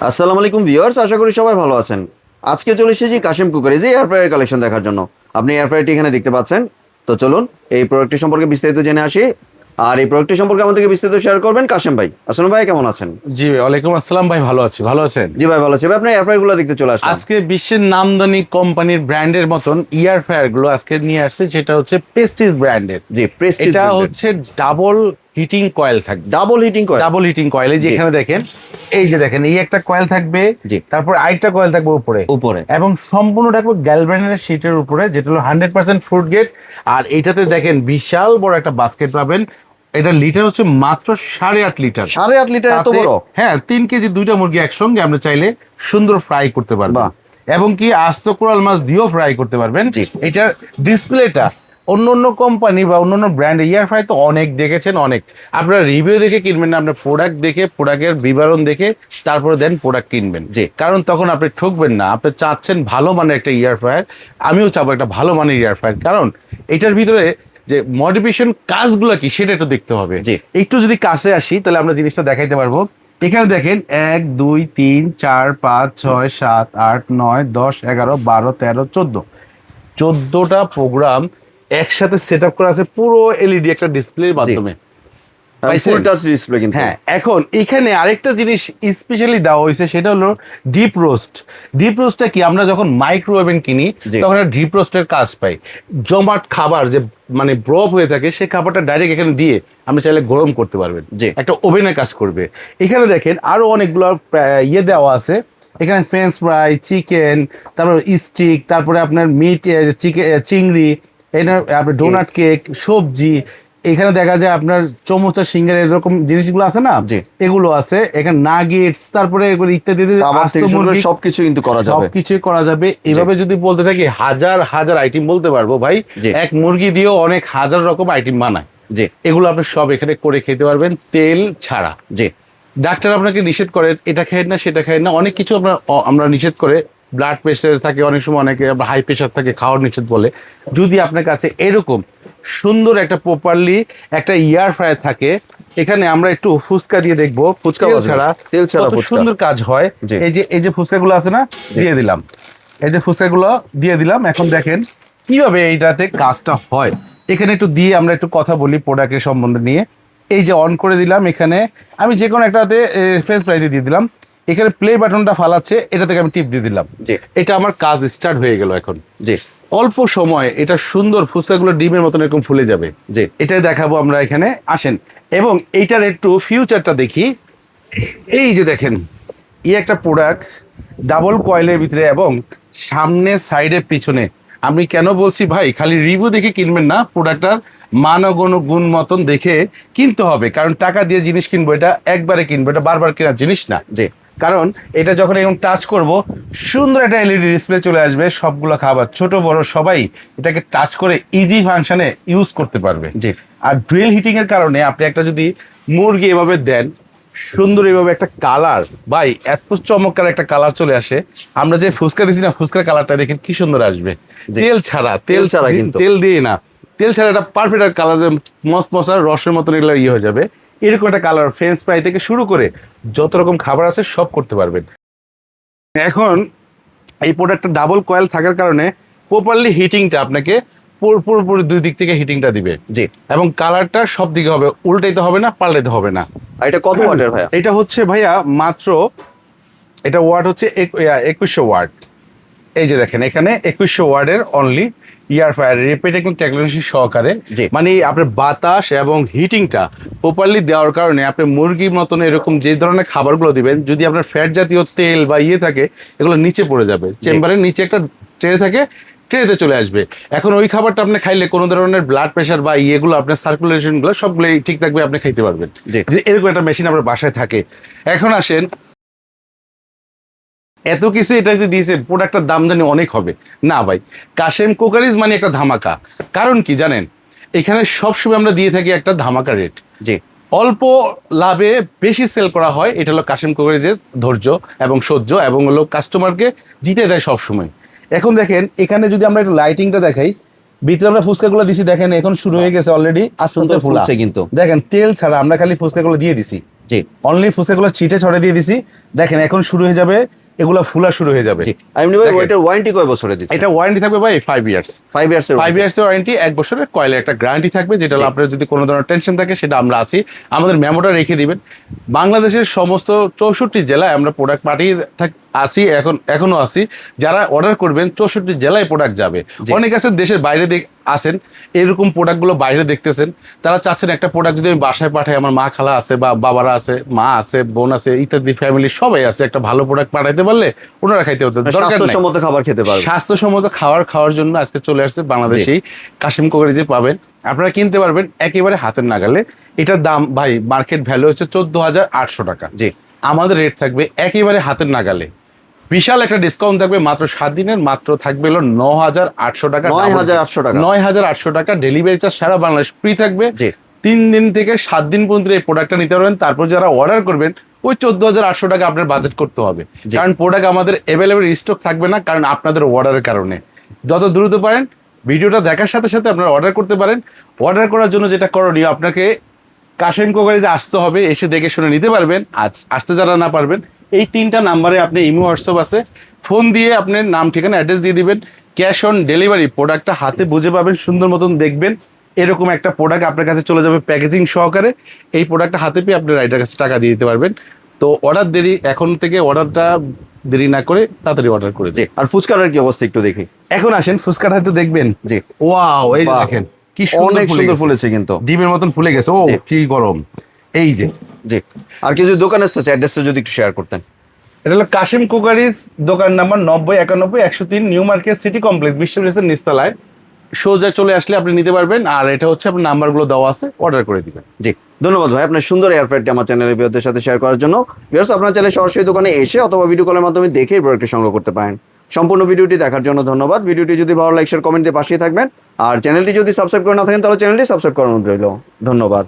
আসসালামু আলাইকুম ভিউয়ার্স, আশা করি সবাই ভালো আছেন। আজকে চলে এসেছি কাশিম কুকারিজে এয়ার ফ্রায়ার কালেকশন দেখার জন্য। আপনি এয়ার ফ্রায়ারটি এখানে দেখতে পাচ্ছেন। তো চলুন এই প্রোডাক্টটি সম্পর্কে বিস্তারিত জেনে আসি। আর এই প্রোডাক্টটি সম্পর্কে আমাদেরকে বিস্তারিত শেয়ার করবেন কাশিম ভাই। আসসালামু ভাই, কেমন আছেন? জি ওয়ালাইকুম আসসালাম ভাই, ভালো আছি। ভালো আছেন? জি ভাই, ভালো আছি ভাই। আপনি এয়ার ফ্রায়ারগুলো দেখতে চলে আসলাম। আজকে বিশ্বের নামদানি কোম্পানির ব্র্যান্ডের মতন ইয়ার ফায়ার গুলো আজকে নিয়ে আসছে, যেটা হচ্ছে প্রেস্টিজ ব্র্যান্ডের। জি, প্রেস্টিজ। এটা হচ্ছে ডাবল হিটিং কয়েল থাকবে। Double heating coil. Double heating coil, এই যে এখানে দেখেন, এই যে দেখেন, এই একটা কয়েল থাকবে, জি। তারপর আরেকটা কয়েল থাকবে উপরে উপরে। এবং সম্পূর্ণ থাকবে গ্যালভ্যানের শীটের উপরে, যেটা হলো 100% ফুড গ্রেড। আর এইটাতে দেখেন বিশাল বড় একটা বাস্কেট পাবেন। এটা লিটার হচ্ছে মাত্র 8.5 লিটার। 8.5 লিটার? এত তাতে- বড়? হ্যাঁ, 3 কেজি দুইটা মুরগি একসঙ্গে আমরা চাইলে সুন্দর ফ্রাই করতে পারবো, বাহ। এবং কি আস্ত কোরাল মাছ দিয়েও ফ্রাই করতে পারবেন। জি। এটার ডিসপ্লেটা অন্য অন্য কোম্পানি বা অন্য অন্য ব্র্যান্ড ইয়ার ফ্রাই তো অনেক দেখেছেন, অনেক। আপনারা রিভিউ দেখে কিনবেন না, আপনার প্রোডাক্ট দেখে, প্রোডাক্টের বিবরণ দেখে তারপরে দেন প্রোডাক্ট কিনবেন। জি। কারণ তখন আপনি ঠকবেন না। আপনি চাচ্ছেন ভালো মানের একটা ইয়ার ফ্রায়ার, আমিও চাবো একটা ভালো মানের ইয়ার ফ্রায়ার। কারণ এটার ভিতরে যে মডিফিকেশন কাজগুলো কি সেটা একটু দেখতে হবে। জি। একটু যদি কাছে আসি তাহলে আমরা জিনিসটা দেখাইতে পারবো। এখানে দেখেন 1 2 3 4 5 6 7 8 9 10 11 12 13 14টা প্রোগ্রাম একসাথে সেট আপ করা আছে পুরো এলইডি একটা ডিসপ্লের মাধ্যমে। পাইছেন? ফুল টাচ ডিসপ্লে কিন্তু। হ্যাঁ, এখন এখানে আরেকটা জিনিস স্পেশালি দেওয়া হয়েছে, সেটা হলো ডিপ রোস্ট। ডিপ রোস্টটা কি, আমরা যখন মাইক্রোওয়েভেন কিনি জি। তখন ডিপ রোস্টের কাজ পাই। জমাট খাবার যে মানে ব্রফ হয়ে থাকে, সেই খাবারটা ডাইরেক্ট এখানে দিয়ে আপনি চাইলে গরম করতে পারবেন। জি। একটা ওভেনের কাজ করবে। এখানে দেখেন আরো অনেকগুলো ইয়ে দেওয়া আছে। এখানে ফ্রেঞ্চ ফ্রাই, চিকেন, তারপর স্টিক, তারপরে আপনার মিট, চিকেন, চিংড়ি, এটা আপনার ডোনাট কেক, সবজি। এখানে দেখা যায় আপনার চমচা, সিঙ্গার, এরকম জিনিসগুলো আছে না, জি। এগুলো আছে। এখানে নাগেটস, তারপরে এগুলো ইত্যাদি কাবাব থেকে শুরু করে সবকিছু কিন্তু করা যাবে। সবকিছুই করা যাবে। এভাবে যদি বলতে থাকি হাজার হাজার আইটেম বলতে পারবো ভাই। জি। এক মুরগি দিয়েও অনেক হাজার রকম আইটেম বানায়। জি। এগুলো আপনি সব এখানে করে খেতে পারবেন তেল ছাড়া। জি। ডাক্তার আপনাকে নিষেধ করে এটা খাই না, সেটা খাই না, অনেক কিছু আমরা নিষেধ করে। ব্লাড প্রেশার থাকে, অনেক সময় অনেকে হাই প্রেশার থাকে, খাওয়ার নিষেধ বলে। যদি আপনার কাছে এরকম সুন্দর একটা প্রপারলি একটা ইয়ার ফ্রায়ার থাকে, এখানে আমরা একটু ফুচকা দিয়ে দেখবো। ফুচকা তেল বাজে। ছাড়া তেল ছাড়া কত ফুচকা। সুন্দর কাজ হয়। জি। এই যে ফুচকাগুলো আছে না, দিয়ে দিলাম। এই যে ফুচকাগুলো দিয়ে দিলাম। এখন দেখেন কিভাবে এইটাতে কাজটা হয়। এখানে একটু দিয়ে আমরা একটু কথা বলি প্রোডাক্টের সম্বন্ধে নিয়ে। এই যে অন করে দিলাম, এখানে আমি যে কোনো একটাতে ফ্রেঞ্চ ফ্রাই দিয়ে দিলাম। এখানে প্লে বাটনটা ফালাচ্ছে, এটা থেকে আমি টিপ দিয়ে দিলাম। জি। এটা আমার কাজ স্টার্ট হয়ে গেল। এখন জি। অল্প সময় এটা সুন্দর ফুচকাগুলো ডিমের মতন এরকম ফুলে যাবে। জি। এটাই দেখাবো আমরা। এখানে আসেন এবং এইটার একটু ফিউচারটা দেখি। এই যে দেখেন, একটা প্রোডাক্ট ডাবল কয়েলের ভিতরে এবং সামনে সাইডে পিছনে। আমি কেন বলছি ভাই, খালি রিভিউ দেখে কিনবেন না, প্রোডাক্টটার মান ও গুণ মতন দেখে কিনতে হবে। কারণ টাকা দিয়ে জিনিস কিনবো, এটা একবারে কিনবো, এটা বারবার কেনার জিনিস না। জি। কারণ এটা যখন এরকম টাচ করব, সুন্দর একটা এলইডি ডিসপ্লে চলে আসবে। সবগুলো খাবার ছোট বড় সবাই এটাকে টাচ করে ইজি ফাংশনে ইউজ করতে পারবে। জি। আর ডুয়েল হিটিং এর কারণে আপনি একটা যদি মুরগি এভাবে দেন, সুন্দর এভাবে একটা কালার, ভাই এত চমৎকার একটা কালার চলে আসে। আমরা যে ফুচকা দিচ্ছি না, ফুচকার কালারটা দেখেন কি সুন্দর আসবে। জি। তেল ছাড়া, তেল ছাড়া কিন্তু। তেল দিয়ে না, তেল ছাড়া একটা পারফেক্ট কালার, মশমশার রসের মতন এগুলো হয়ে যাবে। এরকম একটা কালার ফ্রেঞ্চ ফ্রাই থেকে শুরু করে যত রকম খাবার আছে সব করতে পারবেন। এখন এই প্রোডাক্টটা ডাবল কয়েল থাকার কারণে প্রপারলি হিটিংটা আপনাকে পুরোপুরি দুই দিক থেকে হিটিংটা দিবে। জি। এবং কালারটা সব দিকে হবে, উল্টাইতে হবে না, পাল্টাইতে হবে না। আর এটা কত ওয়াটের ভাইয়া? এটা হচ্ছে ভাইয়া মাত্র, এটা ওয়াট হচ্ছে 2100 ওয়াট। এই যে দেখেন, এখানে 2100 ওয়াটের অনলি ইয়ার ফ্রায়ার রিপিটেটিং টেকনোলজি সহকারে। জি। মানে আপনার বাতাস এবং হিটিংটা প্রপারলি দেওয়ার কারণে আপনি মুরগির মতন এরকম যে ধরনের খাবারগুলো দিবেন, যদি আপনার ফ্যাট জাতীয় তেল বা ইয়ে থাকে, এগুলো নিচে পড়ে যাবে। চেম্বারের নিচে একটা ট্রে থাকে, ট্রেতে চলে আসবে। এখন ওই খাবারটা আপনি খাইলে কোনো ধরনের ব্লাড প্রেশার বা ইয়েগুলো, আপনার সার্কুলেশনগুলো সবগুলোই ঠিক থাকবে, আপনি খাইতে পারবেন। জি। যে এরকম একটা মেশিন আপনার বাসায় থাকে। এখন আসেন, এত কিছু এটা যদি দিয়েছে, প্রোডাক্টের দাম জানি অনেক হবে না ভাই। কাশেম কুকারিজ মানে একটা ধামাকা। কারণ কি জানেন, এখানে সবসময় আমরা দিয়ে থাকি একটা ধামাকা রেট। জি। অল্প লাভে বেশি সেল করা হয়, এটা হলো কাশেম কুকারিজের ধৈর্য এবং সহ্য, এবং হলো কাস্টমারকে জিতে দেয় সবসময়। এখন দেখেন, এখানে যদি আমরা একটু লাইটিংটা দেখাই, ভিতরে আমরা ফুচকাগুলো দিছি, দেখেন এখন শুরু হয়ে গেছে অলরেডি আস্তে আস্তে ফুলছে। কিন্তু দেখেন তেল ছাড়া আমরা খালি ফুচকাগুলো দিয়ে দিছি। জি অনলি ফুসকাগুলো চিটে ছড়ে দিয়ে দিছি। দেখেন এখন শুরু হয়ে যাবে, এগুলো ফুলা শুরু হয়ে যাবে। জি এমনি ভাই দেখেন। ওইটার ওয়ারেন্টি কয় বছরে দিচ্ছে? এটা ওয়ারেন্টি থাকবে ভাই 5 ইয়ার্স। 5 ইয়ার্স এর 5 ইয়ার্স এর ওয়ারেন্টি, 1 বছরের কয়েলের একটা গ্যারান্টি থাকবে, যেটা হলো জি। আপনার যদি কোনো ধরনের টেনশন থাকে সেটা আমরা আছি, আমাদের মেমোটা রেখে দিবেন। বাংলাদেশের সমস্ত 64 জেলায় আমরা প্রোডাক্ট পাঠিয়ে আসি, এখনো আসি। যারা অর্ডার করবেন 64 জেলায় প্রোডাক্ট যাবে। জি। অনেক আছে দেশের বাইরে আসেন, এরকম প্রোডাক্টগুলো বাইরে দেখতেছেন, তারা চাচ্ছেন একটা প্রোডাক্ট যদি আমি বাসায় পাঠাই, আমার মা খালা আছে বা বাবারা আছে, মা আছে, বোন আছে, ইত্যাদি ফ্যামিলি সবাই আছে, একটা ভালো প্রোডাক্ট পাঠাইতে পারলে ওনারা খাইতে হতো, দরকার নাই। স্বাস্থ্যসম্মত খাবার খেতে পারবে। স্বাস্থ্যসম্মত খাওয়ার জন্য আজকে চলে আসছে বাংলাদেশেই কাশিম কোকারিজে পাবেন, আপনারা কিনতে পারবেন একেবারে হাতের নাগালে। এটার দাম ভাই মার্কেট ভ্যালু হচ্ছে 14,800 টাকা। জি আমাদের রেট থাকবে একেবারে হাতের নাগালে, বিশাল একটা ডিসকাউন্ট থাকবে, মাত্র 7 দিনের মাত্র থাকবে হলো 9,800 টাকা। 9,800 টাকা। 9,800 টাকা ডেলিভারি চার্জ সারা বাংলাদেশ ফ্রি থাকবে। জি 3 দিন থেকে 7 দিন পর্যন্ত এই প্রোডাক্টটা নিতে পারবেন। তারপর যারা অর্ডার করবেন ওই 14,800 টাকা আপনার বাজেট করতে হবে, জি। কারণ প্রোডাক্ট আমাদের অ্যাভেলেবেল স্টক থাকবে না, কারণ আপনাদের অর্ডারের কারণে। যত দ্রুত পারেন ভিডিওটা দেখার সাথে সাথে আপনারা অর্ডার করতে পারেন। অর্ডার করার জন্য যেটা করণীয়, আপনাকে কাশিম কোকারিজে আসতে হবে, এসে দেখে শুনে নিতে পারবেন। আসতে যারা না পারবেন, এই 3টা নাম্বারে আপনি ইমো হোয়াটসঅ্যাপ আছে, ফোন দিয়ে আপনার নাম ঠিকানা অ্যাড্রেস দিয়ে দিবেন। ক্যাশ অন ডেলিভারি, প্রোডাক্টটা হাতে বুঝে পাবেন, সুন্দর মতন দেখবেন। এরকম একটা প্রোডাক্ট আপনার কাছে চলে যাবে প্যাকেজিং সহকারে। এই প্রোডাক্টটা হাতে পেয়ে আপনি রাইডার কাছে টাকা দিয়ে দিতে পারবেন। তো অর্ডার দেরি, এখন থেকে অর্ডারটা দেরি না করে তাড়াতাড়ি অর্ডার করে জি দিন। আর ফুচকার কি অবস্থা একটু দেখি। এখন আসেন ফুচকাটা হয়তো দেখবেন। জি ওয়াও, এই যে বাহ, দেখেন কি অনেক সুন্দর ফুলেছে। ফুলেছে কিন্তু। ডিমের মতন ফুলে গেছে। ও জি। কি গরম। এই যে জি আর কিছু দোকান আসতে অ্যাড্রেসটা যদি একটু শেয়ার করতেন। এটা হলো কাশিম কুকারিজ, দোকান number 9091-103, new market city complex, বিশ্ববিদ্যালয়ের নিচতলায়। সোজা চলে আসলে আপনি নিতে পারবেন। আর এটা হচ্ছে আপনার নাম্বারগুলো দেওয়া আছে, অর্ডার করে দিবেন। জি ধন্যবাদ ভাই আপনার সুন্দর এয়ার ফ্রায়ারটি আমার চ্যানেলের ভিউয়ারদের সাথে শেয়ার করার জন্য। ভিউয়ার্স আপনারা চাইলে সরাসরি দোকানে এসে অথবা ভিডিও কলের মাধ্যমে দেখে প্রোডাক্টটি সংগ্রহ করতে পারেন। সম্পূর্ণ ভিডিওটি দেখার জন্য ধন্যবাদ। ভিডিওটি যদি ভালো লাইক শেয়ার কমেন্ট দিয়ে পাশেই থাকবেন। আর চ্যানেলটি যদি সাবস্ক্রাইব করে না থাকেন তাহলে চ্যানেলটি সাবস্ক্রাইব করানো রইল। ধন্যবাদ।